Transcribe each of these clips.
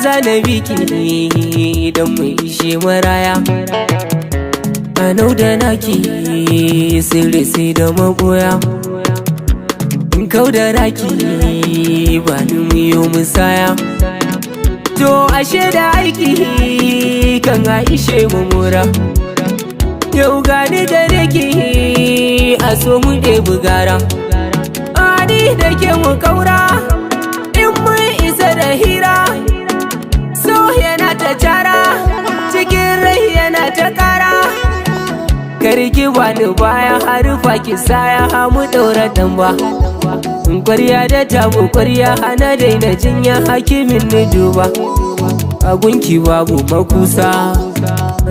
zana biki idan mu ishe maraya. Anau da naki sirri sai da maboya. Kau da raki ba ni miyo musaya. To ashe da aiki kan aishe mu mura. Yau gani gare ki a so mu ɗebi gara. Ani da ke mu kaura in mun isa da hira. So yana ta cara cikin rai yana ta kara. Karki bani baya harufa ki saya hamu ɗaura damba. Kwarya da tabo kwarya hana daina jinya hakimin ni duba. A gunki babu makusa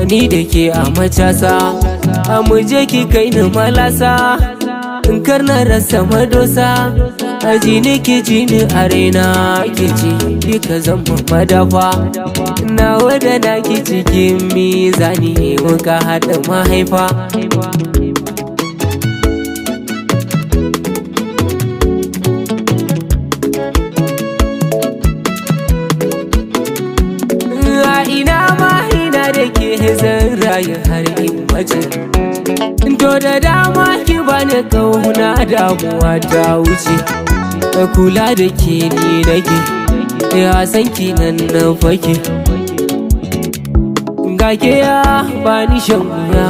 ni da ke a macasa. A muje ki kai ni malasa in kar na rasa madosa. Aji ni ki ji ni a raina ki ce duka zama madafa. Na wada na ki cikin mizani muka haɗa mahaifa. Ina ma ina da ke zan rayu har in mace. To da dama ki bani kauna damuwa ta wuce. Kula da ke ni nake ya san ki nan na fake. Ga ke ya bani shan wuya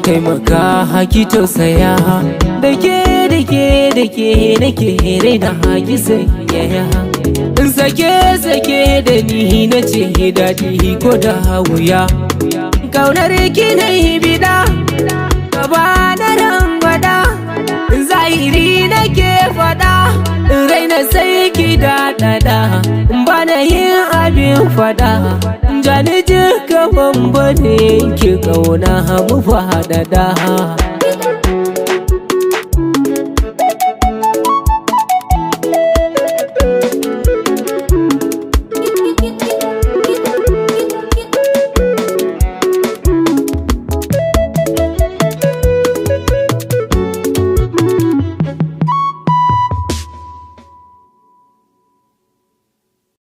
taimaka haki tausaya. Da ke nake raina haki sanyaya. Sake da ni na ce daɗi ko da wuya. Kaunar ki na yi bida gaba na rangwada. Zahiri nake faɗa raina sai ki daɗaɗa. Bana yin abin faɗa jani jika bambane ki kauna mu faɗaɗa.